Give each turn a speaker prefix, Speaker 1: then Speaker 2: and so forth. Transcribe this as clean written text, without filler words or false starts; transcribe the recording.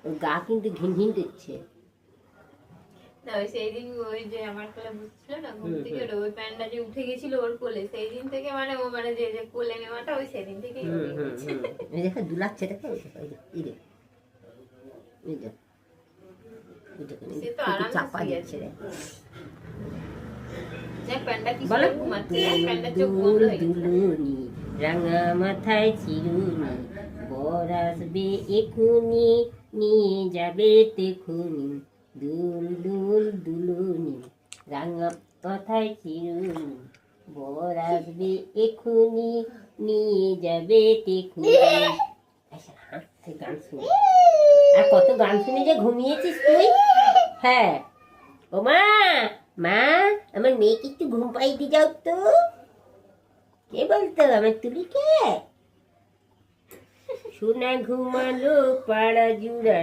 Speaker 1: ওর গা কিন্তু ঘিন ঘিন দিচ্ছে।
Speaker 2: না ওই সেই দিন ওই যে আমার কোলে বসছিল না ঘুম থেকে ওই প্যান্টটা যে উঠে গেছিল ওর কোলে, সেই দিন থেকে মানে ও মানে যে যে কোলে নেওয়াটা ওই সেদিন থেকেই
Speaker 1: এই দেখো দুলাচ্ছে, দেখো এই দেখো এই দেখো
Speaker 2: সে তো আরামসে
Speaker 1: চাপা
Speaker 2: শুয়ে
Speaker 1: দিচ্ছে
Speaker 2: আছে।
Speaker 1: রে।
Speaker 2: যে প্যান্টটা কি
Speaker 1: বলো
Speaker 2: ঘুমাচ্ছে, প্যান্টটা চোখ বন্ধ হয়ে গেছে।
Speaker 1: দুলুনি রাঙা মাথায় চিরুনি, বর আসবে এখুনি নিয়ে যাবে তেখুনি, দুল দুল দুলুনি রাঙা মাথায় চিরুনি, বর আসবে এখুনি নিয়ে যাবে তেখুনি। গান শুনে আর কত গান শুনে যে ঘুমিয়েছিস তুই। হ্যাঁ ও মা, মা আমার মেয়েকে একটু ঘুম পাইতে যাও তো। কে বলতো? আমার তুলিকে। সোনা ঘুমালো পাড়া জুড়া।